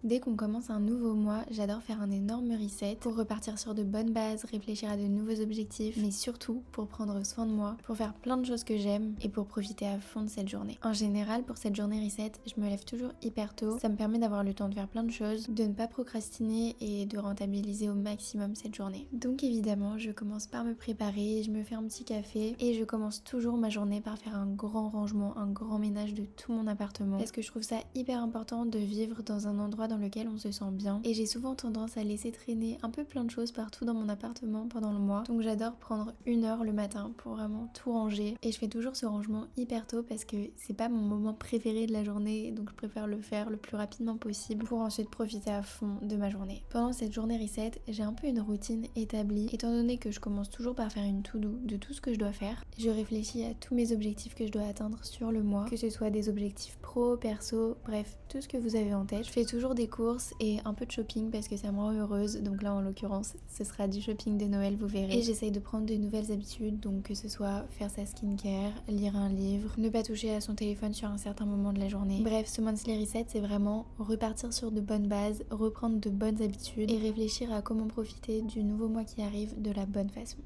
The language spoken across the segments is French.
Dès qu'on commence un nouveau mois, j'adore faire un énorme reset pour repartir sur de bonnes bases, réfléchir à de nouveaux objectifs, mais surtout pour prendre soin de moi, pour faire plein de choses que j'aime et pour profiter à fond de cette journée. En général, pour cette journée reset, je me lève toujours hyper tôt. Ça me permet d'avoir le temps de faire plein de choses, de ne pas procrastiner et de rentabiliser au maximum cette journée. Donc évidemment, je commence par me préparer, je me fais un petit café et je commence toujours ma journée par faire un grand rangement, un grand ménage de tout mon appartement parce que je trouve ça hyper important de vivre dans un endroit dans lequel on se sent bien et j'ai souvent tendance à laisser traîner un peu plein de choses partout dans mon appartement pendant le mois, donc j'adore prendre 1 heure le matin pour vraiment tout ranger et je fais toujours ce rangement hyper tôt parce que c'est pas mon moment préféré de la journée, donc je préfère le faire le plus rapidement possible pour ensuite profiter à fond de ma journée. Pendant cette journée reset, j'ai un peu une routine établie étant donné que je commence toujours par faire une to-do de tout ce que je dois faire. Je réfléchis à tous mes objectifs que je dois atteindre sur le mois, que ce soit des objectifs pro, perso, bref, tout ce que vous avez en tête. Je fais toujours des courses et un peu de shopping parce que ça me rend heureuse, donc là en l'occurrence ce sera du shopping de Noël, vous verrez. Et j'essaye de prendre de nouvelles habitudes, donc que ce soit faire sa skincare, lire un livre, ne pas toucher à son téléphone sur un certain moment de la journée. Bref, ce monthly reset c'est vraiment repartir sur de bonnes bases, reprendre de bonnes habitudes et réfléchir à comment profiter du nouveau mois qui arrive de la bonne façon.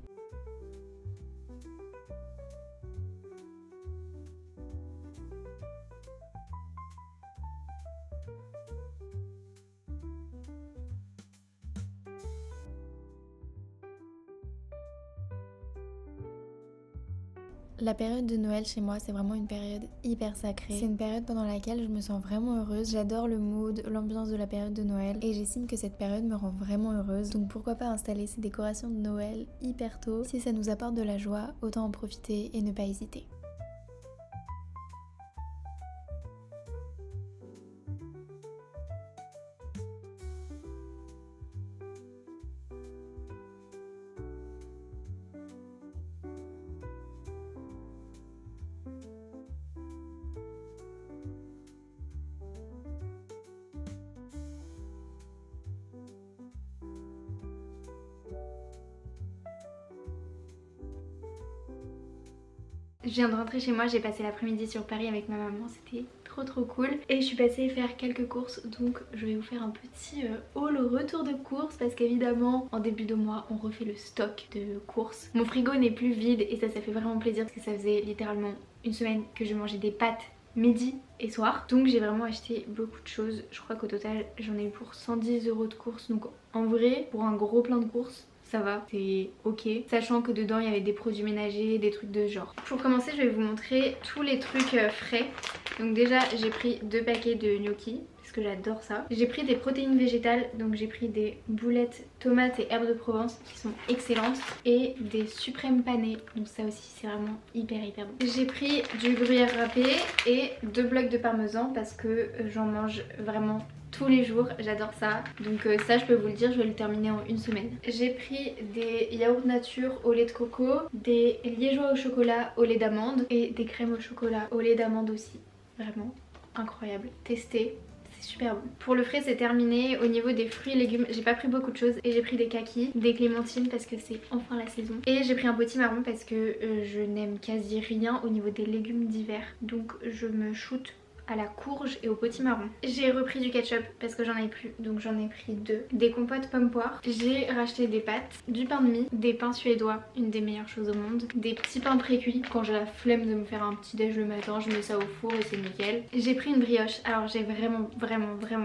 La période de Noël chez moi, c'est vraiment une période hyper sacrée. C'est une période pendant laquelle je me sens vraiment heureuse. J'adore le mood, l'ambiance de la période de Noël et j'estime que cette période me rend vraiment heureuse. Donc pourquoi pas installer ces décorations de Noël hyper tôt. Si ça nous apporte de la joie, autant en profiter et ne pas hésiter. Je viens de rentrer chez moi, j'ai passé l'après-midi sur Paris avec ma maman, c'était trop cool. Et je suis passée faire quelques courses, donc je vais vous faire un petit haul retour de courses parce qu'évidemment en début de mois on refait le stock de courses. Mon frigo n'est plus vide et ça fait vraiment plaisir parce que ça faisait littéralement une semaine que je mangeais des pâtes midi et soir. Donc j'ai vraiment acheté beaucoup de choses, je crois qu'au total j'en ai eu pour 110 € de courses, donc en vrai pour un gros plein de courses ça va, c'est ok. Sachant que dedans il y avait des produits ménagers, des trucs de ce genre. Pour commencer je vais vous montrer tous les trucs frais. Donc déjà j'ai pris 2 paquets de gnocchis parce que j'adore ça. J'ai pris des protéines végétales, donc j'ai pris des boulettes tomates et herbes de Provence qui sont excellentes. Et des suprêmes panés, donc ça aussi c'est vraiment hyper bon. J'ai pris du gruyère râpé et 2 blocs de parmesan parce que j'en mange vraiment tous les jours, j'adore ça. Donc ça je peux vous le dire, je vais le terminer en une semaine. J'ai pris des yaourts nature au lait de coco, des liégeois au chocolat au lait d'amande et des crèmes au chocolat au lait d'amande aussi. Vraiment incroyable, testez. C'est super bon. Pour le frais c'est terminé. Au niveau des fruits et légumes j'ai pas pris beaucoup de choses et j'ai pris des kakis, des clémentines parce que c'est enfin la saison. Et j'ai pris un potimarron parce que je n'aime quasi rien au niveau des légumes d'hiver. Donc je me shoot à la courge et au potimarron. J'ai repris du ketchup parce que j'en avais plus, donc j'en ai pris 2. Des compotes pommes poires. J'ai racheté des pâtes, du pain de mie, des pains suédois, une des meilleures choses au monde. Des petits pains pré-cuits. Quand j'ai la flemme de me faire un petit déj le matin, je mets ça au four et c'est nickel. J'ai pris une brioche. Alors j'ai vraiment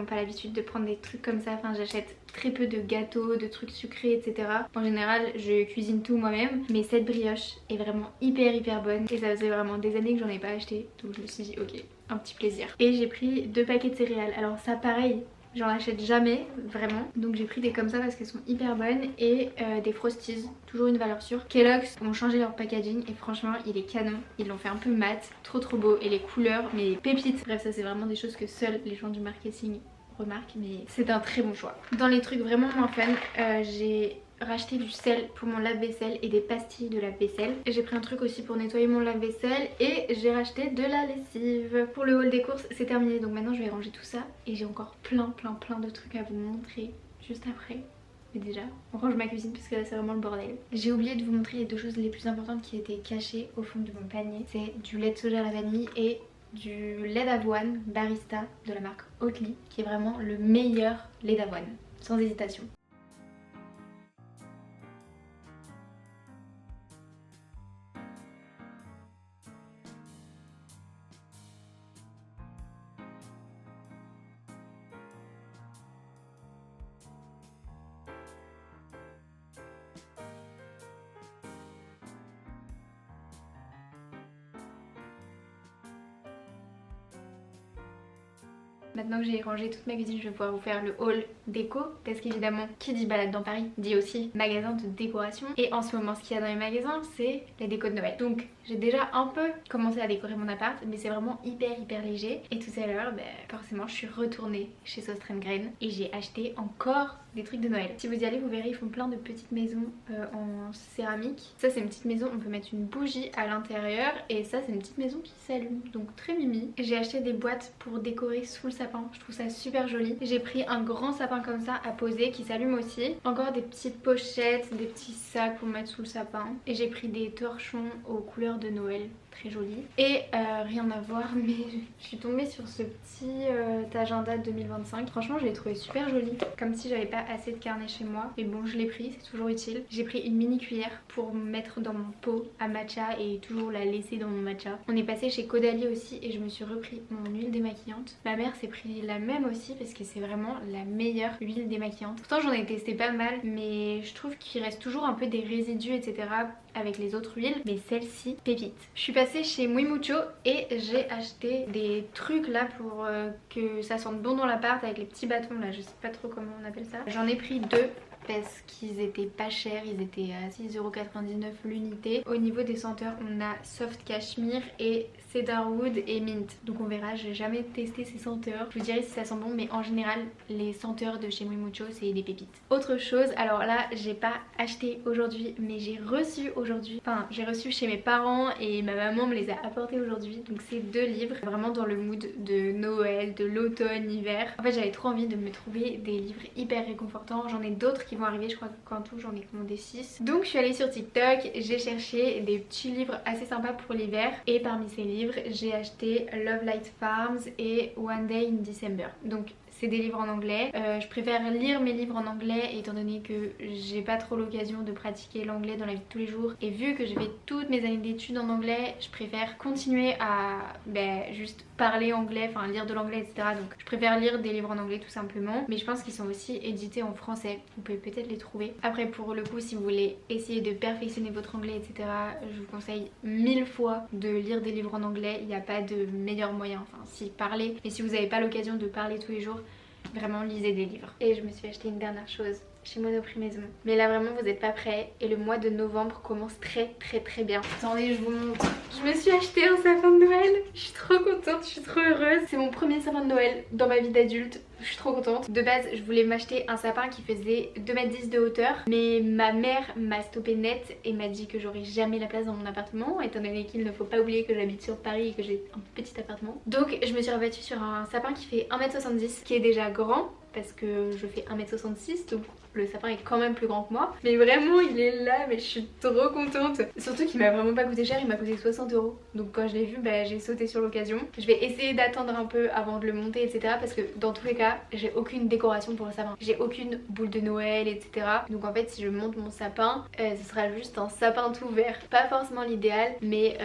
pas l'habitude de prendre des trucs comme ça. Enfin j'achète très peu de gâteaux, de trucs sucrés, etc. En général je cuisine tout moi-même, mais cette brioche est vraiment hyper bonne et ça faisait vraiment des années que j'en ai pas acheté, donc je me suis dit ok, un petit plaisir. Et j'ai pris 2 paquets de céréales. Alors ça pareil, j'en achète jamais vraiment, donc j'ai pris des comme ça parce qu'elles sont hyper bonnes. Et des Frosties, toujours une valeur sûre. Kellogg's ont changé leur packaging et franchement il est canon. Ils l'ont fait un peu mat, trop beau, et les couleurs mais pépites. Bref, ça c'est vraiment des choses que seuls les gens du marketing remarquent, mais c'est un très bon choix. Dans les trucs vraiment moins fun, j'ai racheté du sel pour mon lave-vaisselle et des pastilles de lave-vaisselle. J'ai pris un truc aussi pour nettoyer mon lave-vaisselle et j'ai racheté de la lessive. Pour le haul des courses c'est terminé, donc maintenant je vais ranger tout ça et j'ai encore plein de trucs à vous montrer juste après. Mais déjà, on range ma cuisine parce que là c'est vraiment le bordel. J'ai oublié de vous montrer les 2 choses les plus importantes qui étaient cachées au fond de mon panier. C'est du lait de soja à la vanille et du lait d'avoine barista de la marque Oatly, qui est vraiment le meilleur lait d'avoine, sans hésitation. Maintenant que j'ai rangé toute ma cuisine, je vais pouvoir vous faire le haul déco, parce qu'évidemment, qui dit balade dans Paris dit aussi magasin de décoration. Et en ce moment, ce qu'il y a dans les magasins, c'est les décos de Noël. Donc j'ai déjà un peu commencé à décorer mon appart, mais c'est vraiment hyper léger. Et tout à l'heure, forcément, je suis retournée chez Söstrem et j'ai acheté encore des trucs de Noël. Si vous y allez, vous verrez, ils font plein de petites maisons en céramique. Ça, c'est une petite maison, on peut mettre une bougie à l'intérieur. Et ça, c'est une petite maison qui s'allume, donc très mimi. J'ai acheté des boîtes pour décorer sous le sapin, je trouve ça super joli. J'ai pris un grand sapin comme ça à poser qui s'allume aussi. Encore des petites pochettes, des petits sacs pour mettre sous le sapin. Et j'ai pris des torchons aux couleurs de Noël, très jolis. Et rien à voir, mais je suis tombée sur ce petit agenda 2025. Franchement, je l'ai trouvé super joli, comme si j'avais pas assez de carnet chez moi. Mais bon, je l'ai pris, c'est toujours utile. J'ai pris une mini cuillère pour mettre dans mon pot à matcha et toujours la laisser dans mon matcha. On est passé chez Caudalie aussi et je me suis repris mon huile démaquillante. Ma mère s'est pris la même aussi parce que c'est vraiment la meilleure huile démaquillante. Pourtant j'en ai testé pas mal, mais je trouve qu'il reste toujours un peu des résidus etc. avec les autres huiles, mais celle-ci, pépite. Je suis passée chez Muy Mucho et j'ai acheté des trucs là pour que ça sente bon dans l'appart avec les petits bâtons là, je sais pas trop comment on appelle ça. J'en ai pris deux parce qu'ils étaient pas chers, ils étaient à 6,99€ l'unité. Au niveau des senteurs, on a Soft Cashmere et Cedarwood et Mint. Donc on verra, j'ai jamais testé ces senteurs. Je vous dirai si ça sent bon, mais en général, les senteurs de chez Muy Mucho, c'est des pépites. Autre chose, alors là, j'ai pas acheté aujourd'hui, mais j'ai reçu aujourd'hui, enfin j'ai reçu chez mes parents et ma maman me les a apportés aujourd'hui. Donc c'est deux livres, vraiment dans le mood de Noël, de l'automne, hiver. En fait j'avais trop envie de me trouver des livres hyper réconfortants. J'en ai d'autres qui vont arriver, je crois qu'en tout j'en ai commandé 6. Donc je suis allée sur TikTok, j'ai cherché des petits livres assez sympas pour l'hiver. Et parmi ces livres, j'ai acheté Love Light Farms et One Day in December. Donc c'est des livres en anglais. Je préfère lire mes livres en anglais étant donné que j'ai pas trop l'occasion de pratiquer l'anglais dans la vie de tous les jours. Et vu que j'ai fait toutes mes années d'études en anglais, je préfère continuer à juste parler anglais, enfin lire de l'anglais etc. Donc je préfère lire des livres en anglais tout simplement. Mais je pense qu'ils sont aussi édités en français. Vous pouvez peut-être les trouver. Après pour le coup, si vous voulez essayer de perfectionner votre anglais etc., je vous conseille 1000 fois de lire des livres en anglais. Il n'y a pas de meilleur moyen. Enfin si parler, mais si vous n'avez pas l'occasion de parler tous les jours, vraiment lisez des livres. Et je me suis acheté une dernière chose chez Monoprix Maison. Mais là vraiment vous n'êtes pas prêts et le mois de novembre commence très bien. Attendez, je vous montre. Je me suis acheté un sapin de Noël. Je suis trop contente, je suis trop heureuse. C'est mon premier sapin de Noël dans ma vie d'adulte. Je suis trop contente. De base je voulais m'acheter un sapin qui faisait 2,10 m de hauteur, mais ma mère m'a stoppé net et m'a dit que j'aurais jamais la place dans mon appartement, étant donné qu'il ne faut pas oublier que j'habite sur Paris et que j'ai un petit appartement. Donc je me suis rabattue sur un sapin qui fait 1,70 m, qui est déjà grand parce que je fais 1,66 m, donc le sapin est quand même plus grand que moi. Mais vraiment il est là, mais je suis trop contente. Surtout qu'il m'a vraiment pas coûté cher, il m'a coûté 60 €. Donc quand je l'ai vu, j'ai sauté sur l'occasion. Je vais essayer d'attendre un peu avant de le monter etc. Parce que dans tous les cas, j'ai aucune décoration pour le sapin. J'ai aucune boule de Noël etc. Donc en fait si je monte mon sapin, ce sera juste un sapin tout vert. Pas forcément l'idéal, mais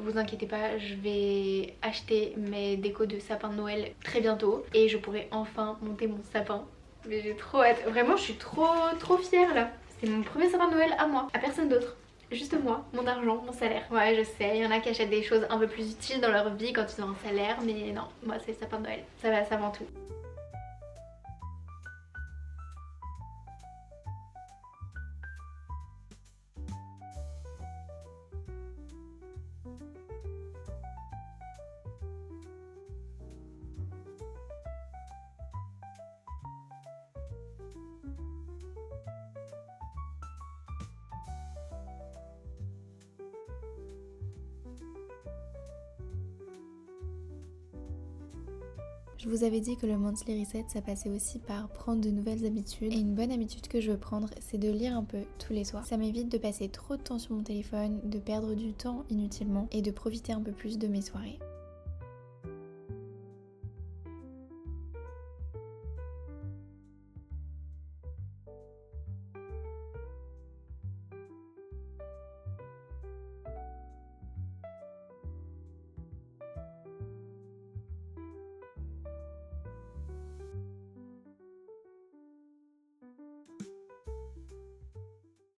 vous inquiétez pas, je vais acheter mes décos de sapin de Noël très bientôt. Et je pourrai enfin monter mon sapin. Mais j'ai trop hâte, vraiment je suis trop fière là. C'est mon premier sapin de Noël à moi, à personne d'autre. Juste moi, mon argent, mon salaire. Ouais je sais, il y en a qui achètent des choses un peu plus utiles dans leur vie quand ils ont un salaire. Mais non, moi c'est le sapin de Noël, ça va, ça avant tout. Je vous avais dit que le monthly reset ça passait aussi par prendre de nouvelles habitudes. Et une bonne habitude que je veux prendre, c'est de lire un peu tous les soirs. Ça m'évite de passer trop de temps sur mon téléphone, de perdre du temps inutilement et de profiter un peu plus de mes soirées.